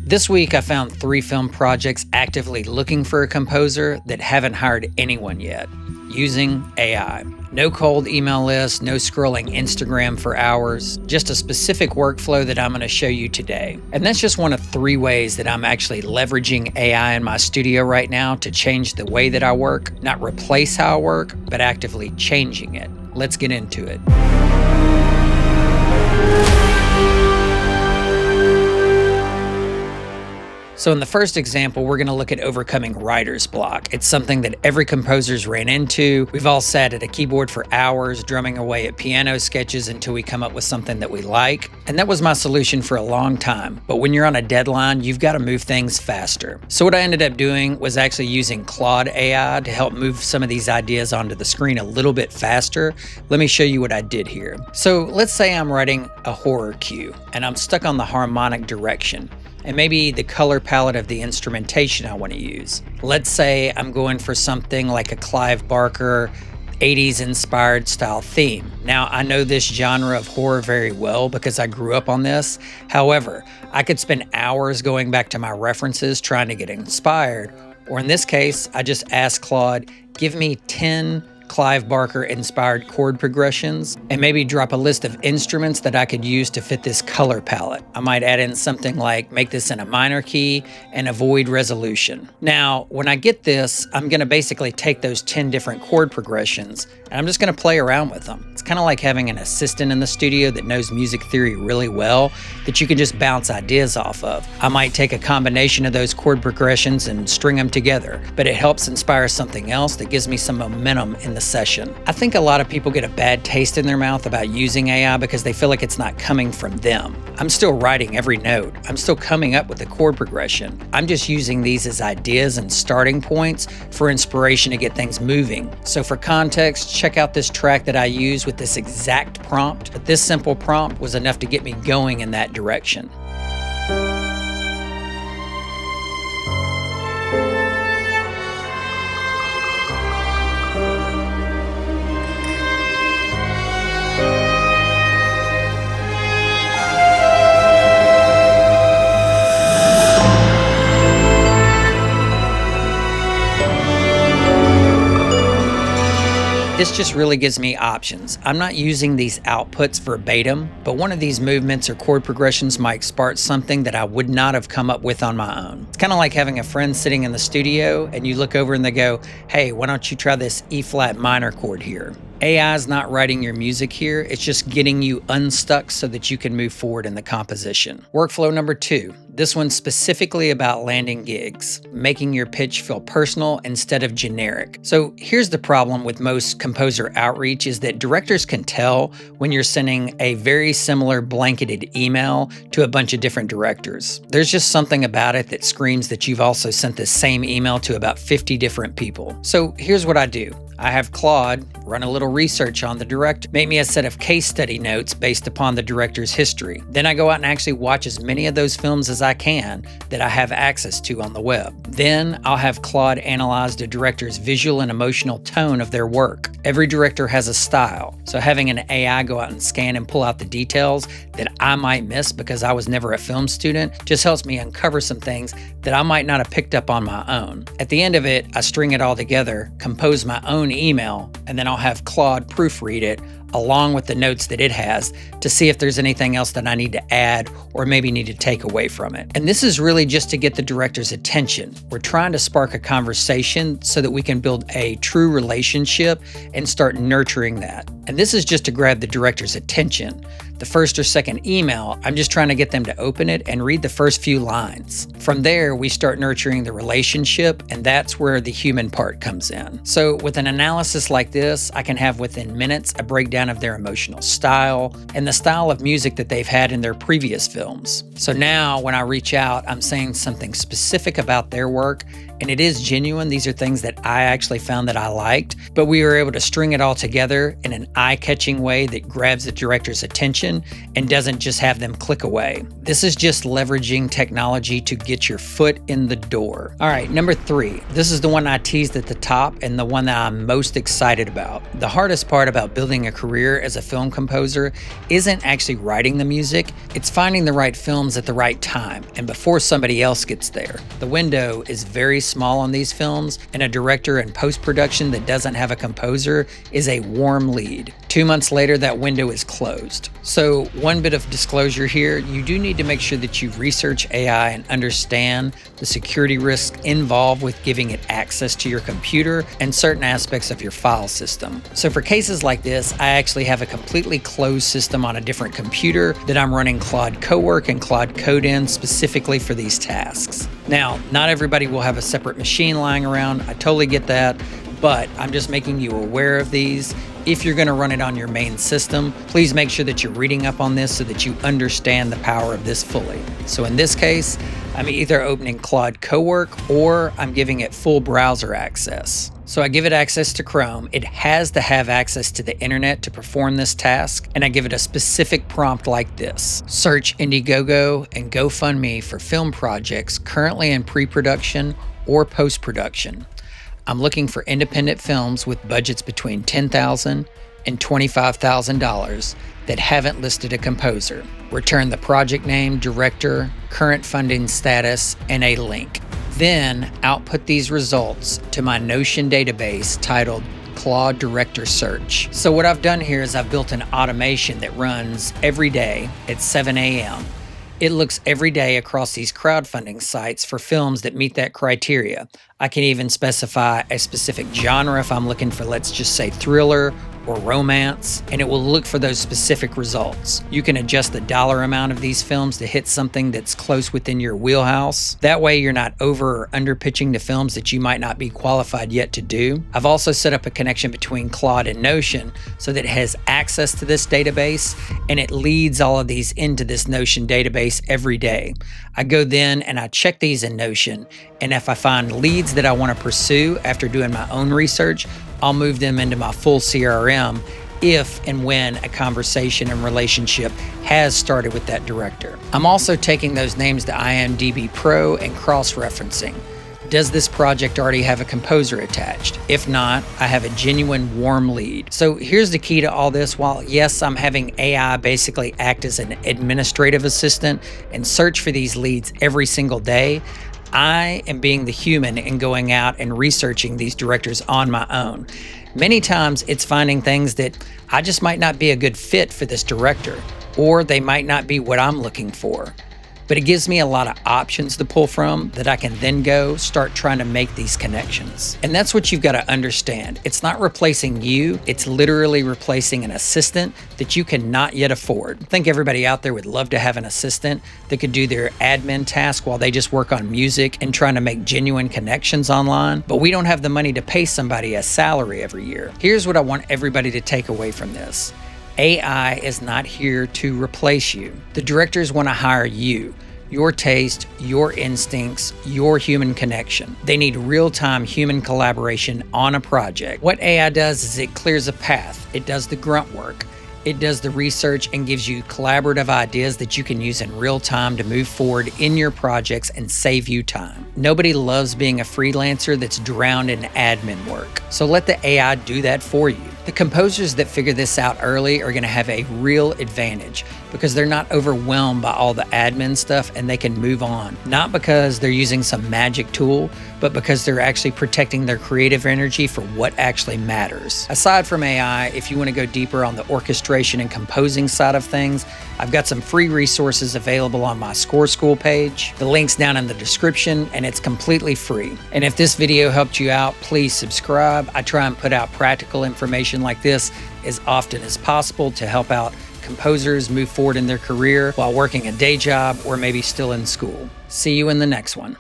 This week, I found 3 film projects actively looking for a composer that haven't hired anyone yet, using AI. No cold email lists, no scrolling Instagram for hours, just a specific workflow that I'm going to show you today. And that's just one of 3 ways that I'm actually leveraging AI in my studio right now to change the way that I work, not replace how I work, but actively changing it. Let's get into it. So in the first example, we're going to look at overcoming writer's block. It's something that every composer's ran into. We've all sat at a keyboard for hours, drumming away at piano sketches until we come up with something that we like. And that was my solution for a long time. But when you're on a deadline, you've got to move things faster. So what I ended up doing was actually using Claude AI to help move some of these ideas onto the screen a little bit faster. Let me show you what I did here. So let's say I'm writing a horror cue and I'm stuck on the harmonic direction, and maybe the color palette of the instrumentation I want to use. Let's say I'm going for something like a Clive Barker 80s inspired style theme. Now, I know this genre of horror very well because I grew up on this. However, I could spend hours going back to my references trying to get inspired, or in this case, I just asked Claude, give me 10 Clive Barker inspired chord progressions and maybe drop a list of instruments that I could use to fit this color palette. I might add in something like make this in a minor key and avoid resolution. Now, when I get this, I'm going to basically take those 10 different chord progressions and I'm just going to play around with them. It's kind of like having an assistant in the studio that knows music theory really well that you can just bounce ideas off of. I might take a combination of those chord progressions and string them together, but it helps inspire something else that gives me some momentum in the session. I think a lot of people get a bad taste in their mouth about using AI because they feel like it's not coming from them. I'm still writing every note. I'm still coming up with the chord progression. I'm just using these as ideas and starting points for inspiration to get things moving. So for context, check out this track that I use with this exact prompt, but this simple prompt was enough to get me going in that direction. This just really gives me options. I'm not using these outputs verbatim, but one of these movements or chord progressions might spark something that I would not have come up with on my own. It's kind of like having a friend sitting in the studio and you look over and they go, hey, why don't you try this E flat minor chord here? AI is not writing your music here, it's just getting you unstuck so that you can move forward in the composition. Workflow number 2. This one's specifically about landing gigs, making your pitch feel personal instead of generic. So here's the problem with most composer outreach is that directors can tell when you're sending a very similar blanketed email to a bunch of different directors. There's just something about it that screams that you've also sent the same email to about 50 different people. So here's what I do. I have Claude run a little research on the director, make me a set of case study notes based upon the director's history. Then I go out and actually watch as many of those films as I can that I have access to on the web. Then I'll have Claude analyze the director's visual and emotional tone of their work. Every director has a style, so having an AI go out and scan and pull out the details that I might miss because I was never a film student just helps me uncover some things that I might not have picked up on my own. At the end of it, I string it all together, compose my own email, and then I'll have Claude proofread it along with the notes that it has to see if there's anything else that I need to add or maybe need to take away from it. And this is really just to get the director's attention. We're trying to spark a conversation so that we can build a true relationship and start nurturing that. And this is just to grab the director's attention. The first or second email, I'm just trying to get them to open it and read the first few lines. From there, we start nurturing the relationship, and that's where the human part comes in. So with an analysis like this, I can have within minutes a breakdown of their emotional style and the style of music that they've had in their previous films. So now when I reach out, I'm saying something specific about their work and it is genuine. These are things that I actually found that I liked, but we were able to string it all together in an eye-catching way that grabs the director's attention and doesn't just have them click away. This is just leveraging technology to get your foot in the door. All right, number 3. This is the one I teased at the top and the one that I'm most excited about. The hardest part about building a career as a film composer isn't actually writing the music, it's finding the right films at the right time and before somebody else gets there. The window is very small on these films, and a director in post-production that doesn't have a composer is a warm lead. 2 months later, that window is closed. So one bit of disclosure here, you do need to make sure that you research AI and understand the security risks involved with giving it access to your computer and certain aspects of your file system. So for cases like this, I actually have a completely closed system on a different computer that I'm running Claude Cowork and Claude Code in specifically for these tasks. Now, not everybody will have a separate machine lying around. I totally get that, but I'm just making you aware of these. If you're going to run it on your main system, please make sure that you're reading up on this so that you understand the power of this fully. So in this case, I'm either opening Claude Cowork or I'm giving it full browser access. So I give it access to Chrome. It has to have access to the internet to perform this task, and I give it a specific prompt like this. Search Indiegogo and GoFundMe for film projects currently in pre-production or post-production. I'm looking for independent films with budgets between $10,000 and $25,000 that haven't listed a composer. Return the project name, director, current funding status, and a link. Then output these results to my Notion database titled Claude Director Search. So what I've done here is I've built an automation that runs every day at 7 a.m. It looks every day across these crowdfunding sites for films that meet that criteria. I can even specify a specific genre if I'm looking for, let's just say, thriller or romance, and it will look for those specific results. You can adjust the dollar amount of these films to hit something that's close within your wheelhouse. That way you're not over or under pitching to films that you might not be qualified yet to do. I've also set up a connection between Claude and Notion so that it has access to this database and it leads all of these into this Notion database every day. I go then and I check these in Notion, and if I find leads that I want to pursue after doing my own research, I'll move them into my full CRM if and when a conversation and relationship has started with that director. I'm also taking those names to IMDb Pro and cross-referencing. Does this project already have a composer attached? If not, I have a genuine warm lead. So here's the key to all this. While yes, I'm having AI basically act as an administrative assistant and search for these leads every single day, I am being the human and going out and researching these directors on my own. Many times it's finding things that I just might not be a good fit for this director, or they might not be what I'm looking for. But it gives me a lot of options to pull from that I can then go start trying to make these connections. And that's what you've got to understand. It's not replacing you, it's literally replacing an assistant that you cannot yet afford. I think everybody out there would love to have an assistant that could do their admin task while they just work on music and trying to make genuine connections online, but we don't have the money to pay somebody a salary every year. Here's what I want everybody to take away from this. AI is not here to replace you. The directors want to hire you, your taste, your instincts, your human connection. They need real-time human collaboration on a project. What AI does is it clears a path. It does the grunt work. It does the research and gives you collaborative ideas that you can use in real time to move forward in your projects and save you time. Nobody loves being a freelancer that's drowned in admin work. So let the AI do that for you. The composers that figure this out early are going to have a real advantage because they're not overwhelmed by all the admin stuff and they can move on. Not because they're using some magic tool, but because they're actually protecting their creative energy for what actually matters. Aside from AI, if you want to go deeper on the orchestration and composing side of things, I've got some free resources available on my Score School page. The link's down in the description and it's completely free. And if this video helped you out, please subscribe. I try and put out practical information like this as often as possible to help out composers move forward in their career while working a day job or maybe still in school. See you in the next one.